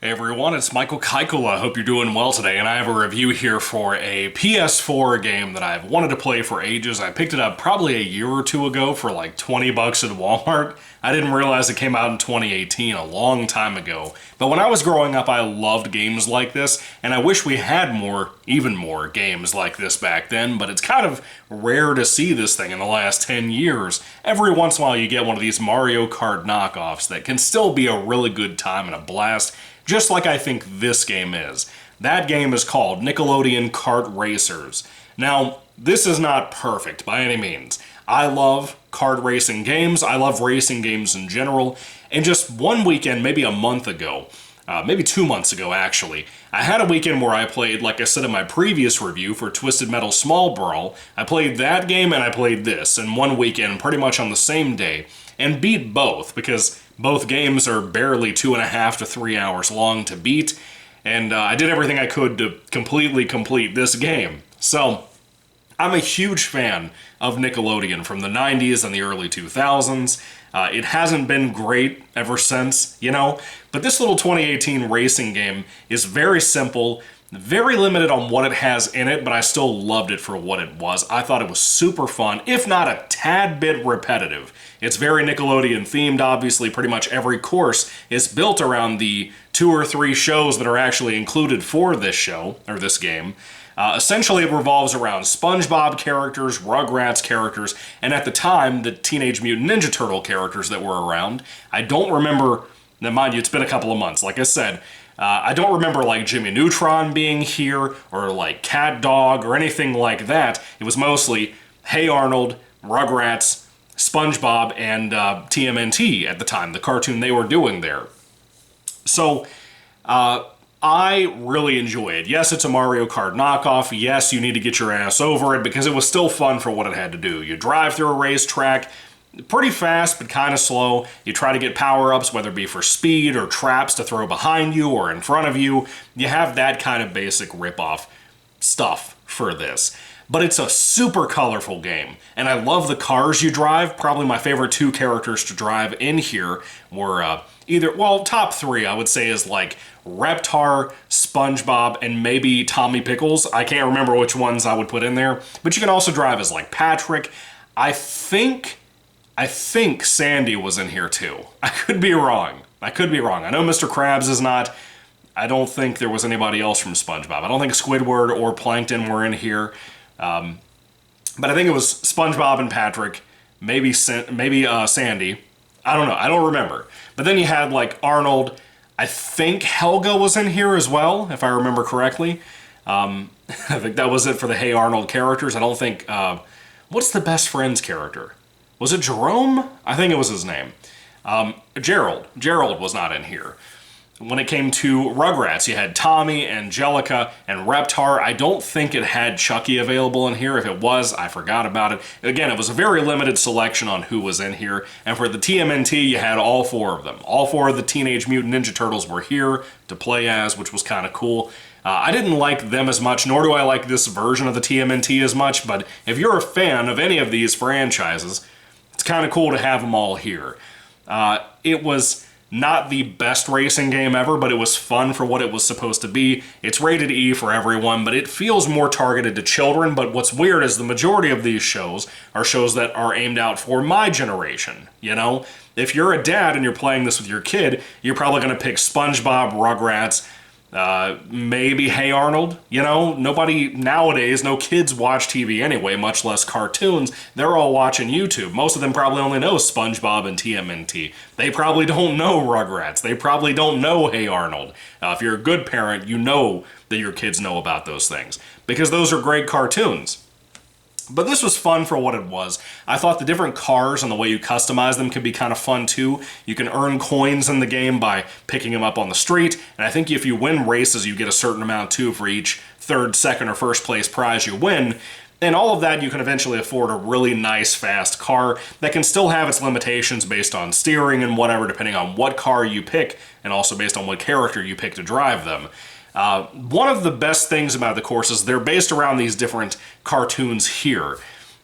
Hey everyone, it's Michael Kikle. I hope you're doing well today, and I have a review here for a PS4 game that I've wanted to play for ages. I picked it up probably a year or two ago for like 20 bucks at Walmart. I didn't realize it came out in 2018, a long time ago. But when I was growing up, I loved games like this, and I wish we had more, even more, games like this back then, but it's kind of rare to see this thing in the last 10 years. Every once in a while you get one of these Mario Kart knockoffs that can still be a really good time and a blast, just like I think this game is. That game is called Nickelodeon Kart Racers. Now, this is not perfect by any means. I love kart racing games, I love racing games in general, and just one weekend, maybe a month ago, maybe 2 months ago actually, I had a weekend where I played, like I said in my previous review for Twisted Metal Small Brawl, I played that game and I played this in one weekend pretty much on the same day, and beat both, because both games are barely 2.5 to 3 hours long to beat, and I did everything I could to completely complete this game. So, I'm a huge fan of Nickelodeon from the 90s and the early 2000s. It hasn't been great ever since, you know, but this little 2018 racing game is very simple, very limited on what it has in it, but I still loved it for what it was. I thought it was super fun, if not a tad bit repetitive. It's very Nickelodeon themed, obviously. Pretty much every course is built around the 2 or 3 shows that are actually included for this show, or this game. Essentially, it revolves around SpongeBob characters, Rugrats characters, and at the time, the Teenage Mutant Ninja Turtle characters that were around. I don't remember, now mind you, it's been a couple of months, like I said. I don't remember like Jimmy Neutron being here, or like Cat Dog, or anything like that. It was mostly Hey Arnold, Rugrats, SpongeBob, and TMNT at the time, the cartoon they were doing there. So, I really enjoy it. Yes, it's a Mario Kart knockoff. Yes, you need to get your ass over it because it was still fun for what it had to do. You drive through a racetrack, pretty fast but kind of slow. You try to get power-ups, whether it be for speed or traps to throw behind you or in front of you. You have that kind of basic rip-off stuff for this. But it's a super colorful game, and I love the cars you drive. Probably my favorite 2 characters to drive in here were top 3 I would say is like Reptar, SpongeBob, and maybe Tommy Pickles. I can't remember which ones I would put in there, but you can also drive as like Patrick. I think Sandy was in here too. I could be wrong. I know Mr. Krabs is not. I don't think there was anybody else from SpongeBob. I don't think Squidward or Plankton were in here. But I think it was SpongeBob and Patrick, maybe Sandy. I don't know. I don't remember. But then you had like Arnold. I think Helga was in here as well, if I remember correctly. I think that was it for the Hey Arnold characters. I don't think... what's the best friend's character? Was it Jerome? I think it was his name. Gerald. Gerald was not in here. When it came to Rugrats, you had Tommy, Angelica, and Reptar. I don't think it had Chucky available in here. If it was, I forgot about it. Again, it was a very limited selection on who was in here. And for the TMNT, you had all 4 of them. All 4 of the Teenage Mutant Ninja Turtles were here to play as, which was kind of cool. I didn't like them as much, nor do I like this version of the TMNT as much, but if you're a fan of any of these franchises, it's kind of cool to have them all here. It was not the best racing game ever, but it was fun for what it was supposed to be. It's rated E for everyone, but it feels more targeted to children. But what's weird is the majority of these shows are shows that are aimed out for my generation, you know? If you're a dad and you're playing this with your kid, you're probably going to pick SpongeBob, Rugrats, maybe Hey Arnold. You know, nobody nowadays, no kids watch TV anyway, much less cartoons. They're all watching YouTube. Most of them probably only know SpongeBob and TMNT. They probably don't know Rugrats. They probably don't know Hey Arnold. If you're a good parent, you know that your kids know about those things, because those are great cartoons. But this was fun for what it was. I thought the different cars and the way you customize them could be kind of fun too. You can earn coins in the game by picking them up on the street, and I think if you win races, you get a certain amount too for each 3rd, 2nd, or 1st place prize you win. And all of that, you can eventually afford a really nice, fast car that can still have its limitations based on steering and whatever, depending on what car you pick, and also based on what character you pick to drive them. One of the best things about the courses, they're based around these different cartoons here.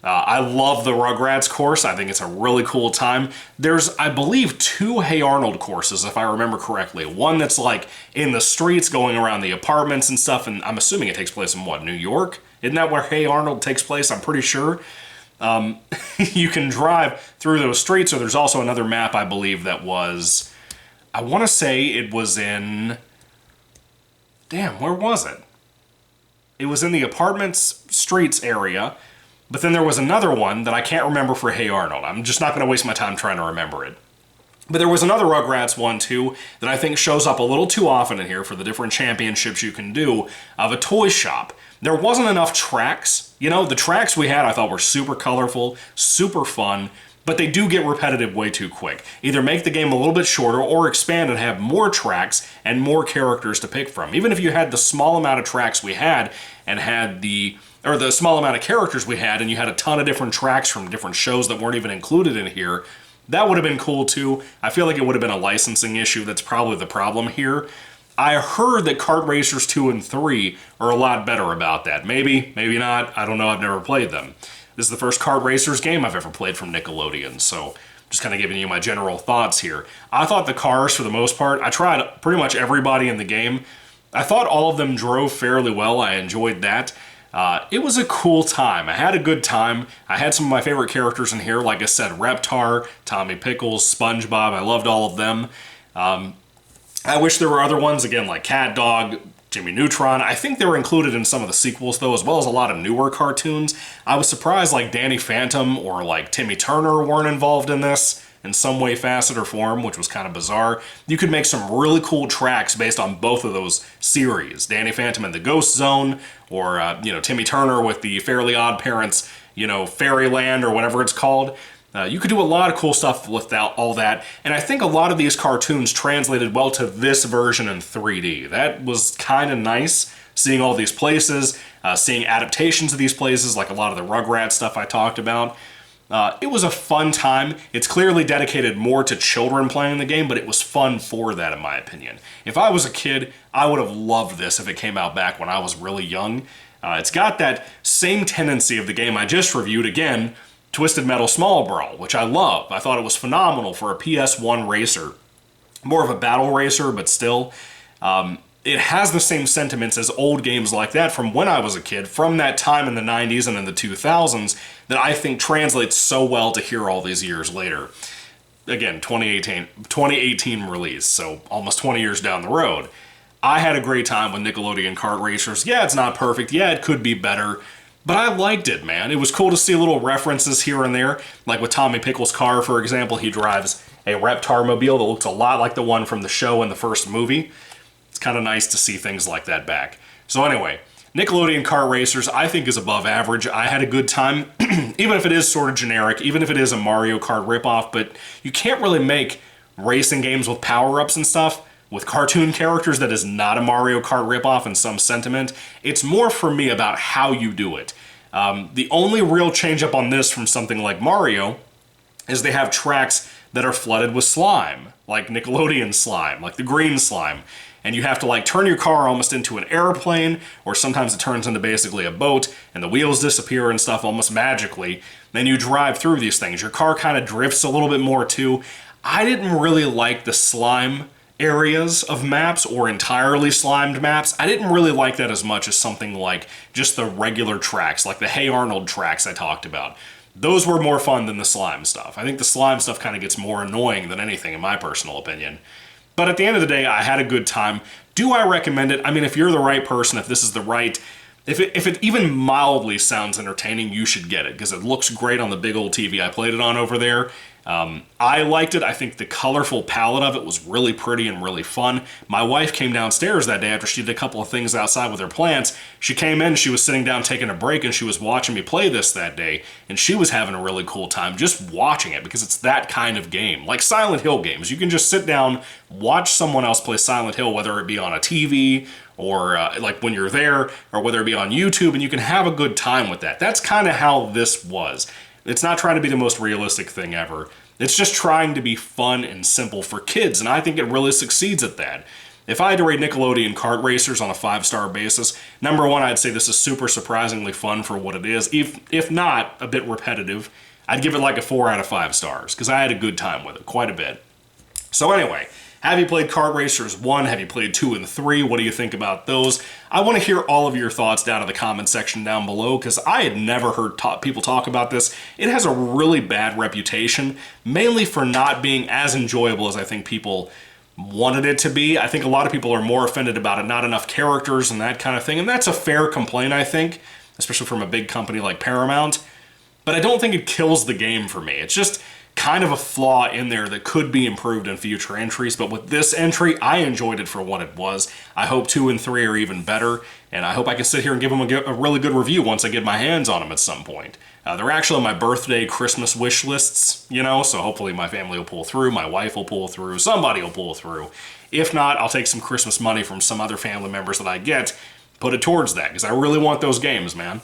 I love the Rugrats course. I think it's a really cool time. There's, I believe, 2 Hey Arnold courses, if I remember correctly. One that's like in the streets going around the apartments and stuff, and I'm assuming it takes place in what, New York? Isn't that where Hey Arnold takes place? I'm pretty sure. You can drive through those streets, or there's also another map, I believe, that was, I want to say it was in, damn, where was it? It was in the apartments streets area. But then there was another one that I can't remember for Hey Arnold. I'm just not going to waste my time trying to remember it. But there was another Rugrats one, too, that I think shows up a little too often in here for the different championships you can do of a toy shop. There wasn't enough tracks. You know, the tracks we had I thought were super colorful, super fun, but they do get repetitive way too quick. Either make the game a little bit shorter or expand and have more tracks and more characters to pick from. Even if you had the small amount of tracks we had and had the small amount of characters we had and you had a ton of different tracks from different shows that weren't even included in here, that would have been cool too. I feel like it would have been a licensing issue. That's probably the problem here. I heard that Kart Racers 2 and 3 are a lot better about that. Maybe, maybe not. I don't know. I've never played them. This is the first Kart Racers game I've ever played from Nickelodeon, so just kind of giving you my general thoughts here. I thought the cars, for the most part, I tried pretty much everybody in the game. I thought all of them drove fairly well. I enjoyed that. It was a cool time. I had a good time. I had some of my favorite characters in here. Like I said, Reptar, Tommy Pickles, SpongeBob. I loved all of them. I wish there were other ones, again, like Cat Dog, Jimmy Neutron. I think they were included in some of the sequels, though, as well as a lot of newer cartoons. I was surprised, like, Danny Phantom or, like, Timmy Turner weren't involved in this in some way, facet, or form, which was kind of bizarre. You could make some really cool tracks based on both of those series. Danny Phantom in the Ghost Zone, or, Timmy Turner with the Fairly Odd Parents, Fairyland, or whatever it's called. You could do a lot of cool stuff with all that, and I think a lot of these cartoons translated well to this version in 3D. That was kind of nice, seeing all these places, seeing adaptations of these places, like a lot of the Rugrats stuff I talked about. It was a fun time. It's clearly dedicated more to children playing the game, but it was fun for that, in my opinion. If I was a kid, I would have loved this if it came out back when I was really young. It's got that same tendency of the game I just reviewed, again, Twisted Metal Small Brawl, which I love. I thought it was phenomenal for a PS1 racer. More of a battle racer, but still. It has the same sentiments as old games like that from when I was a kid, from that time in the 90s and in the 2000s, that I think translates so well to here all these years later. Again, 2018 release, so almost 20 years down the road. I had a great time with Nickelodeon Kart Racers. Yeah, it's not perfect. Yeah, it could be better. But I liked it, man. It was cool to see little references here and there. Like with Tommy Pickles' car, for example, he drives a Reptar mobile that looks a lot like the one from the show in the first movie. It's kind of nice to see things like that back. So anyway, Nickelodeon Kart Racers I think is above average. I had a good time, even if it is sort of generic, even if it is a Mario Kart ripoff, but you can't really make racing games with power-ups and stuff with cartoon characters that is not a Mario Kart ripoff in some sentiment. It's more for me about how you do it. The only real change up on this from something like Mario is they have tracks that are flooded with slime, like Nickelodeon slime, like the green slime. And you have to like turn your car almost into an airplane, or sometimes it turns into basically a boat, and the wheels disappear and stuff almost magically. Then you drive through these things. Your car kind of drifts a little bit more too. I didn't really like the slime areas of maps or entirely slimed maps. I didn't really like that as much as something like just the regular tracks, like the Hey Arnold tracks I talked about. Those were more fun than the slime stuff. I think the slime stuff kind of gets more annoying than anything, in my personal opinion. But at the end of the day, I had a good time. Do I recommend it? I mean, if you're the right person, if this is the right... If it even mildly sounds entertaining, you should get it, because it looks great on the big old TV I played it on over there. I liked it. I think the colorful palette of it was really pretty and really fun. My wife came downstairs that day after she did a couple of things outside with her plants. She came in, she was sitting down taking a break, and she was watching me play this that day, and she was having a really cool time just watching it, because it's that kind of game. Like Silent Hill games. You can just sit down, watch someone else play Silent Hill, whether it be on a TV or like when you're there, or whether it be on YouTube, and you can have a good time with that. That's kind of how this was. It's not trying to be the most realistic thing ever. It's just trying to be fun and simple for kids, and I think it really succeeds at that. if I had to rate Nickelodeon Kart Racers on a 5-star basis, number one, I'd say this is super surprisingly fun for what it is. If not a bit repetitive, I'd give it like a 4 out of 5 stars, because I had a good time with it, quite a bit. So anyway, have you played Kart Racers 1? Have you played 2 and 3? What do you think about those? I want to hear all of your thoughts down in the comment section down below, because I had never heard people talk about this. It has a really bad reputation, mainly for not being as enjoyable as I think people wanted it to be. I think a lot of people are more offended about it, not enough characters and that kind of thing, and that's a fair complaint, I think, especially from a big company like Paramount. But I don't think it kills the game for me. It's just kind of a flaw in there that could be improved in future entries, but with this entry, I enjoyed it for what it was. I hope 2 and 3 are even better, and I hope I can sit here and give them a really good review once I get my hands on them at some point. They're actually on my birthday Christmas wish lists, you know, so hopefully my family will pull through, my wife will pull through, somebody will pull through. If not, I'll take some Christmas money from some other family members that I get, put it towards that, because I really want those games, man.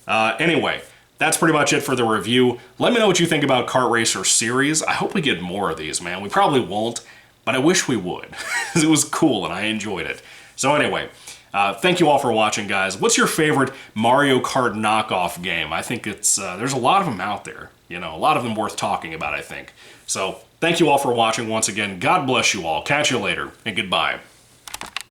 Anyway, that's pretty much it for the review. Let me know what you think about Kart Racer series. I hope we get more of these, man. We probably won't, but I wish we would. It was cool and I enjoyed it. So anyway, thank you all for watching, guys. What's your favorite Mario Kart knockoff game? I think it's there's a lot of them out there. You know, a lot of them worth talking about, I think. So thank you all for watching once again. God bless you all. Catch you later, and goodbye.